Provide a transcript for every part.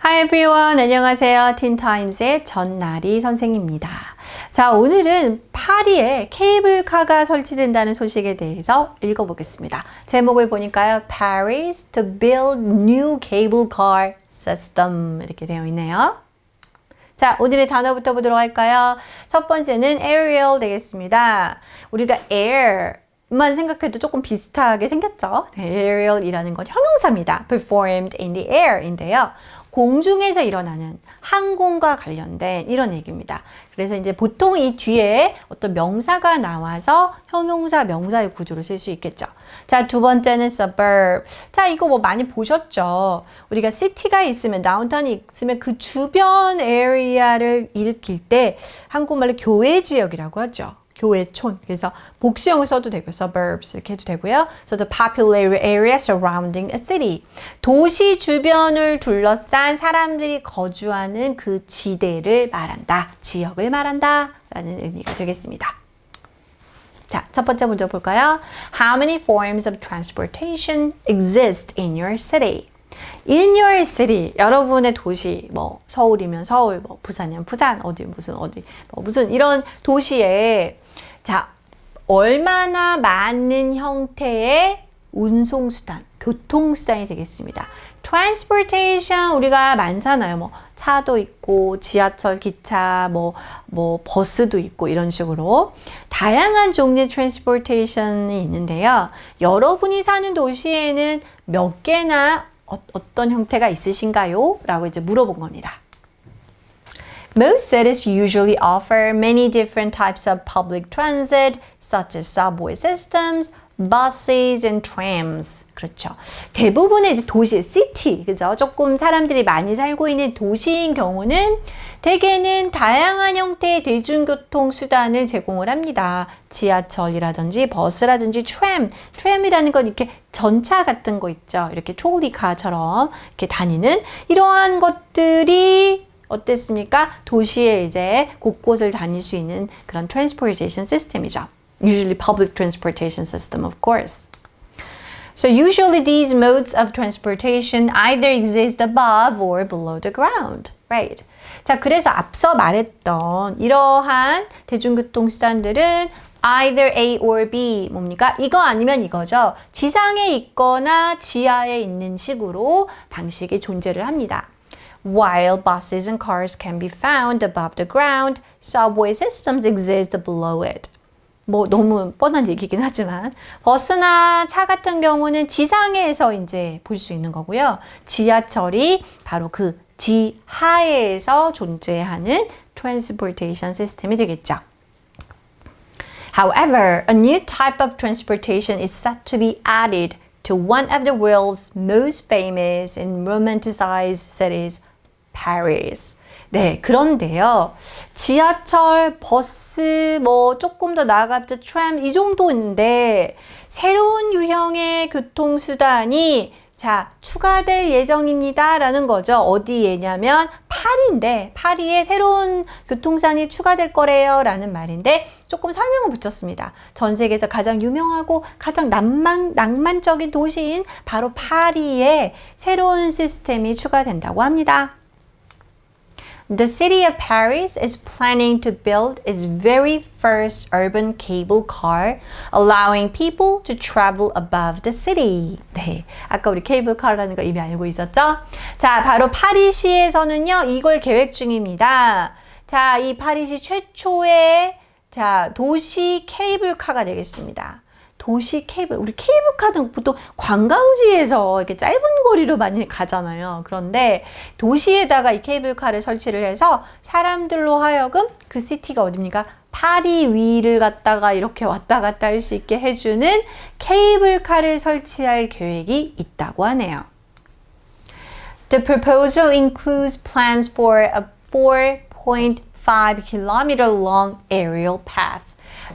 Hi everyone, 안녕하세요. 틴타임스의 전나리 선생님입니다. 자, 오늘은 파리에 케이블카가 설치된다는 소식에 대해서 읽어보겠습니다. 제목을 보니까요. Paris to build new cable car system 이렇게 되어 있네요. 자, 오늘의 단어부터 보도록 할까요? 첫 번째는 aerial 되겠습니다. 우리가 air만 생각해도 조금 비슷하게 생겼죠? 네, aerial이라는 건 형용사입니다. performed in the air인데요. 공중에서 일어나는 항공과 관련된 이런 얘기입니다. 그래서 이제 보통 이 뒤에 어떤 명사가 나와서 형용사, 명사의 구조를 쓸 수 있겠죠. 자, 두 번째는 suburb. 자, 이거 뭐 많이 보셨죠? 우리가 city가 있으면, 다운타운이 있으면 그 주변 에리아를 일으킬 때 한국말로 교외 지역이라고 하죠. 교외촌. 그래서 복수형을 써도 되고요. suburbs 이렇게 해도 되고요. So the populated area surrounding a city. 도시 주변을 둘러싼 사람들이 거주하는 그 지대를 말한다. 지역을 말한다. 라는 의미가 되겠습니다. 자, 첫 번째 문제 볼까요? How many forms of transportation exist in your city? In your city, 여러분의 도시, 뭐 서울이면 서울, 뭐 부산이면 부산, 어디 무슨 이런 도시에 자, 얼마나 많은 형태의 운송수단, 교통수단이 되겠습니다. transportation 우리가 많잖아요. 뭐 차도 있고 지하철, 기차, 뭐 버스도 있고 이런 식으로 다양한 종류의 transportation이 있는데요. 여러분이 사는 도시에는 몇 개나 어떤 형태가 있으신가요? 라고 이제 물어본 겁니다. Most cities usually offer many different types of public transit, such as subway systems, buses and trams. 그렇죠. 대부분의 이제 도시, city, 그죠? 조금 사람들이 많이 살고 있는 도시인 경우는 대개는 다양한 형태의 대중교통 수단을 제공을 합니다. 지하철이라든지 버스라든지 tram이라는 건 이렇게 전차 같은 거 있죠. 이렇게 트롤리카처럼 이렇게 다니는 이러한 것들이 어땠습니까? 도시에 이제 곳곳을 다닐 수 있는 그런 transportation system이죠. Usually public transportation system, of course. So usually these modes of transportation either exist above or below the ground, right? 자, 그래서 앞서 말했던 이러한 대중교통 수단들은 either A or B 뭡니까? 이거 아니면 이거죠. 지상에 있거나 지하에 있는 식으로 방식이 존재를 합니다. While buses and cars can be found above the ground, subway systems exist below it. 뭐 너무 뻔한 얘기긴 하지만 버스나 차 같은 경우는 지상에서 이제 볼 수 있는 거고요. 지하철이 바로 그 지하에서 존재하는 transportation 시스템이 되겠죠. However, a new type of transportation is set to be added to one of the world's most famous and romanticized cities, Paris. 네, 그런데요. 지하철, 버스, 뭐 조금 더 나아가서 트램 이 정도인데 새로운 유형의 교통수단이 자, 추가될 예정입니다. 라는 거죠. 어디에냐면 파리인데 파리에 새로운 교통수단이 추가될 거래요. 라는 말인데 조금 설명을 붙였습니다. 전 세계에서 가장 유명하고 가장 낭만적인 도시인 바로 파리에 새로운 시스템이 추가된다고 합니다. The city of Paris is planning to build its very first urban cable car, allowing people to travel above the city. 네, 아까 우리 케이블카라는 거 이미 알고 있었죠? 자, 바로 파리시에서는요, 이걸 계획 중입니다. 자, 이 파리시 최초의 자, 도시 케이블카가 되겠습니다. 도시 케이블, 우리 케이블카는 보통 관광지에서 이렇게 짧은 거리로 많이 가잖아요. 그런데 도시에다가 이 케이블카를 설치를 해서 사람들로 하여금 그 시티가 어딥니까? 파리 위를 갔다가 이렇게 왔다 갔다 할 수 있게 해주는 케이블카를 설치할 계획이 있다고 하네요. The proposal includes plans for a 4.5 kilometer long aerial path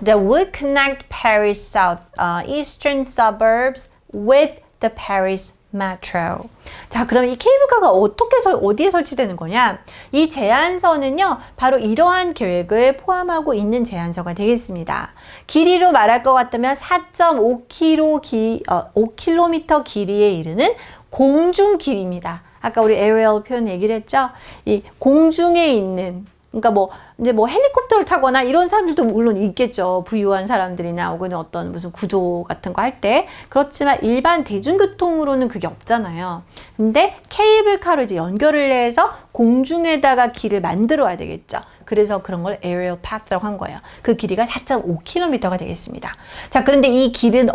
that would connect Paris southeastern suburbs with the Paris metro. 자, 그럼 이 케이블카가 어디에 설치되는 거냐? 이 제안서는요, 바로 이러한 계획을 포함하고 있는 제안서가 되겠습니다. 길이로 말할 것 같다면 4.5km 길이에 이르는 공중 길입니다. 아까 우리 aerial 표현 얘기를 했죠? 이 공중에 있는, 그러니까 이제 헬리콥터를 타거나 이런 사람들도 물론 있겠죠. 부유한 사람들이나 혹은 어떤 무슨 구조 같은 거 할 때. 그렇지만 일반 대중교통으로는 그게 없잖아요. 근데 케이블카로 이제 연결을 해서 공중에다가 길을 만들어야 되겠죠. 그래서 그런 걸 aerial path라고 한 거예요. 그 길이가 4.5km가 되겠습니다. 자, 그런데 이 길은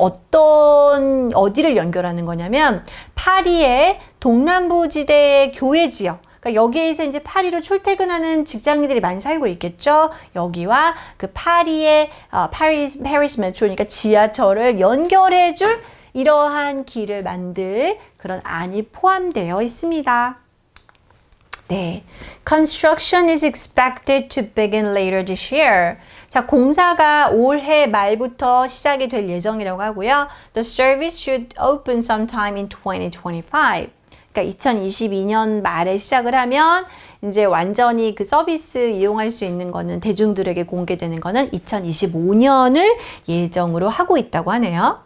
어디를 연결하는 거냐면 파리의 동남부 지대의 교외 지역, 그러니까 여기에서 이제 파리로 출퇴근하는 직장인들이 많이 살고 있겠죠. 여기와 그 파리의 파리스 메트로, 그러니까 지하철을 연결해줄 이러한 길을 만들 그런 안이 포함되어 있습니다. 네, construction is expected to begin later this year. 자, 공사가 올해 말부터 시작이 될 예정이라고 하고요. The service should open sometime in 2025. 그러니까 2022년 말에 시작을 하면 이제 완전히 그 서비스 이용할 수 있는 거는 대중들에게 공개되는 거는 2025년을 예정으로 하고 있다고 하네요.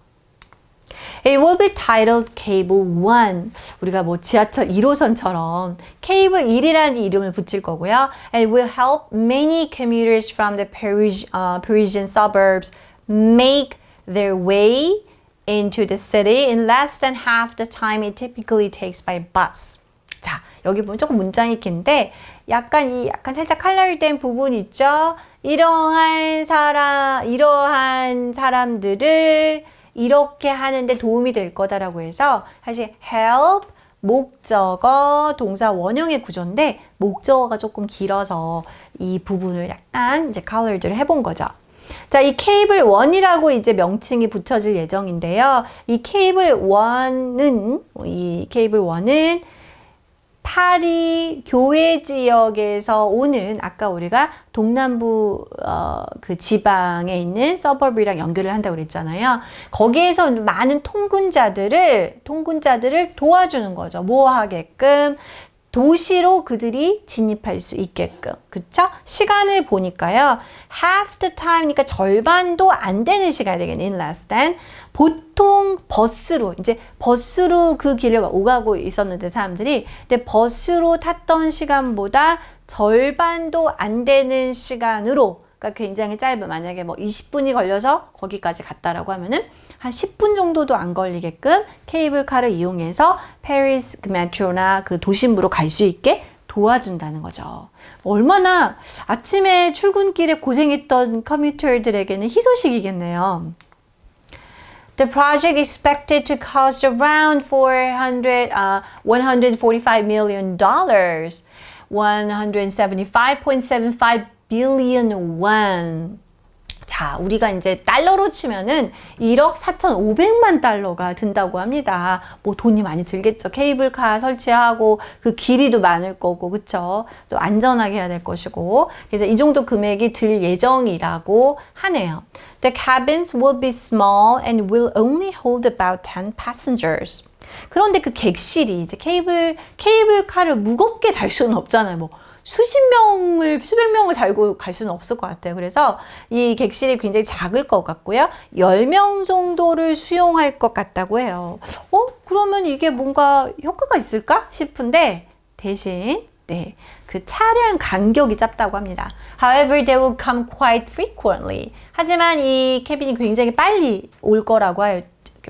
It will be titled Cable 1. 우리가 지하철 1호선처럼 케이블 1이라는 이름을 붙일 거고요. And will help many commuters from the Parisian suburbs make their way into the city in less than half the time it typically takes by bus. 자, 여기 보면 조금 문장이 긴데 약간 살짝 칼날된 부분 있죠? 이러한 사람들을 이렇게 하는데 도움이 될 거다라고 해서 사실 help 목적어 동사 원형의 구조인데 목적어가 조금 길어서 이 부분을 약간 이제 colored를 해본 거죠. 자, 이 케이블 1이라고 이제 명칭이 붙여질 예정인데요. 이 케이블 1은 파리 교외 지역에서 오는 아까 우리가 동남부 그 지방에 있는 서버브랑 연결을 한다고 그랬잖아요. 거기에서 많은 통근자들을 도와주는 거죠. 뭐 하게끔? 도시로 그들이 진입할 수 있게끔. 그쵸? 시간을 보니까요. half the time, 그러니까 절반도 안 되는 시간이 되겠네. in less than. 보통 버스로 그 길을 오가고 있었는데 사람들이. 근데 버스로 탔던 시간보다 절반도 안 되는 시간으로, 그러니까 굉장히 짧은, 만약에 20분이 걸려서 거기까지 갔다라고 하면은 한 10분 정도도 안 걸리게끔 케이블카를 이용해서 파리스 메트로나 그 도심부로 갈 수 있게 도와준다는 거죠. 얼마나 아침에 출근길에 고생했던 커뮤터들에게는 희소식이겠네요. The project is expected to cost around $145 million, 175.75 billion won. 자, 우리가 이제 달러로 치면은 1억 4,500만 달러가 든다고 합니다. 돈이 많이 들겠죠. 케이블카 설치하고 그 길이도 많을 거고, 그쵸? 또 안전하게 해야 될 것이고. 그래서 이 정도 금액이 들 예정이라고 하네요. The cabins will be small and will only hold about 10 passengers. 그런데 그 객실이 이제 케이블카를 무겁게 달 수는 없잖아요. 수백 명을 달고 갈 수는 없을 것 같아요. 그래서 이 객실이 굉장히 작을 것 같고요. 10명 정도를 수용할 것 같다고 해요. 그러면 이게 뭔가 효과가 있을까 싶은데 대신 그 차량 간격이 짧다고 합니다. However, they will come quite frequently. 하지만 이 캐빈이 굉장히 빨리 올 거라고 해요.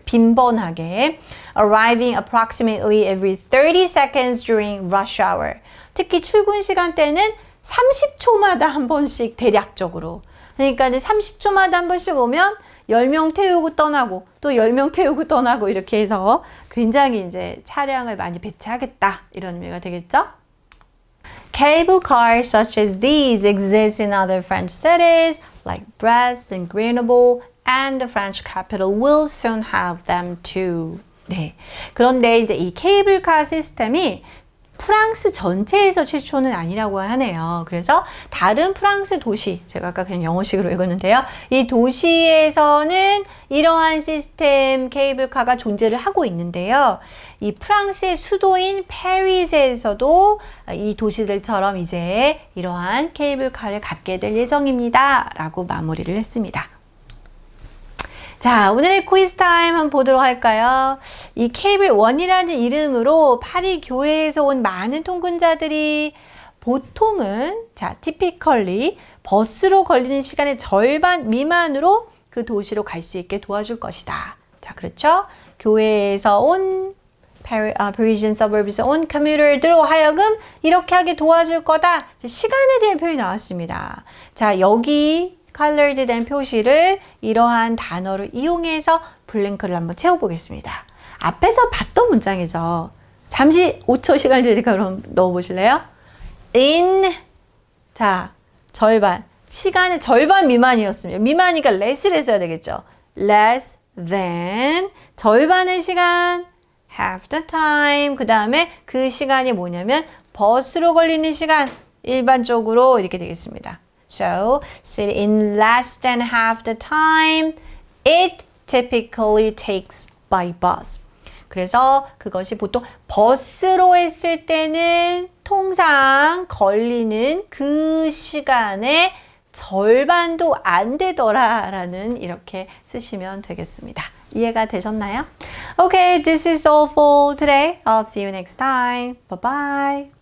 빈번하게. Arriving approximately every 30 seconds during rush hour. 특히 출근 시간대는 30초마다 한 번씩 대략적으로. 그러니까 30초마다 한 번씩 오면 10명 태우고 떠나고 또 10명 태우고 떠나고 이렇게 해서 굉장히 이제 차량을 많이 배치하겠다 이런 의미가 되겠죠? Cable cars such as these exist in other French cities like Brest and Grenoble, and the French capital will soon have them too. 네. 그런데 이제 이 케이블카 시스템이 프랑스 전체에서 최초는 아니라고 하네요. 그래서 다른 프랑스 도시, 제가 아까 그냥 영어식으로 읽었는데요. 이 도시에서는 이러한 시스템 케이블카가 존재를 하고 있는데요. 이 프랑스의 수도인 파리스에서도 이 도시들처럼 이제 이러한 케이블카를 갖게 될 예정입니다. 라고 마무리를 했습니다. 자, 오늘의 퀴즈 타임 한번 보도록 할까요? 이 케이블 1이라는 이름으로 파리 교회에서 온 많은 통근자들이 보통은 typically 버스로 걸리는 시간의 절반 미만으로 그 도시로 갈 수 있게 도와줄 것이다. 자, 그렇죠? 교회에서 온 Parisian suburbs에서 온 커뮤터들로 하여금 이렇게 하게 도와줄 거다. 시간에 대한 표현이 나왔습니다. 자, 여기 colored 된 표시를 이러한 단어로 이용해서 블랭크를 한번 채워보겠습니다. 앞에서 봤던 문장이죠. 잠시 5초 시간을 드리니까 그럼 넣어보실래요? in, 자, 절반. 시간의 절반 미만이었습니다. 미만이니까 less를 써야 되겠죠. less than, 절반의 시간, half the time. 그 다음에 그 시간이 뭐냐면 버스로 걸리는 시간, 일반적으로 이렇게 되겠습니다. So, sit in less than half the time it typically takes by bus. 그래서 그것이 보통 버스로 했을 때는 통상 걸리는 그 시간의 절반도 안 되더라라는 이렇게 쓰시면 되겠습니다. 이해가 되셨나요? Okay, this is all for today. I'll see you next time. Bye bye.